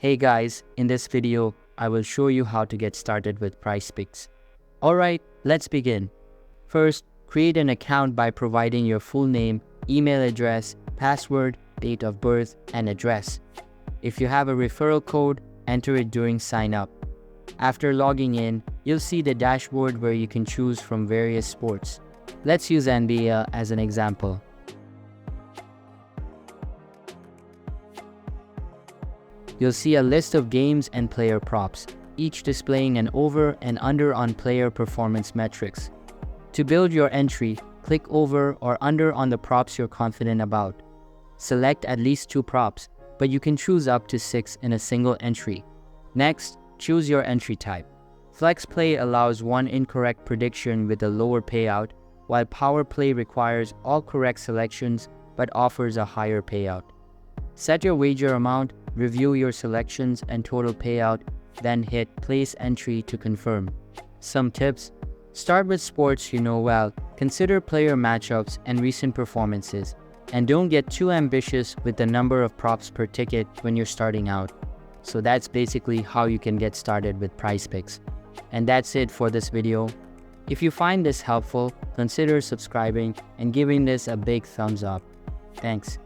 Hey guys, in this video, I will show you how to get started with PrizePicks. Alright, let's begin. First, create an account by providing your full name, email address, password, date of birth, and address. If you have a referral code, enter it during sign up. After logging in, you'll see the dashboard where you can choose from various sports. Let's use NBA as an example. You'll see a list of games and player props, each displaying an over and under on player performance metrics. To build your entry, click over or under on the props you're confident about. Select at least 2 props, but you can choose up to 6 in a single entry. Next, choose your entry type. Flex Play allows one incorrect prediction with a lower payout, while Power Play requires all correct selections but offers a higher payout. Set your wager amount, review your selections and total payout, then hit Place Entry to confirm. Some tips: start with sports you know well, consider player matchups and recent performances, and don't get too ambitious with the number of props per ticket when you're starting out. So that's basically how you can get started with PrizePicks. And that's it for this video. If you find this helpful, consider subscribing and giving this a big thumbs up. Thanks.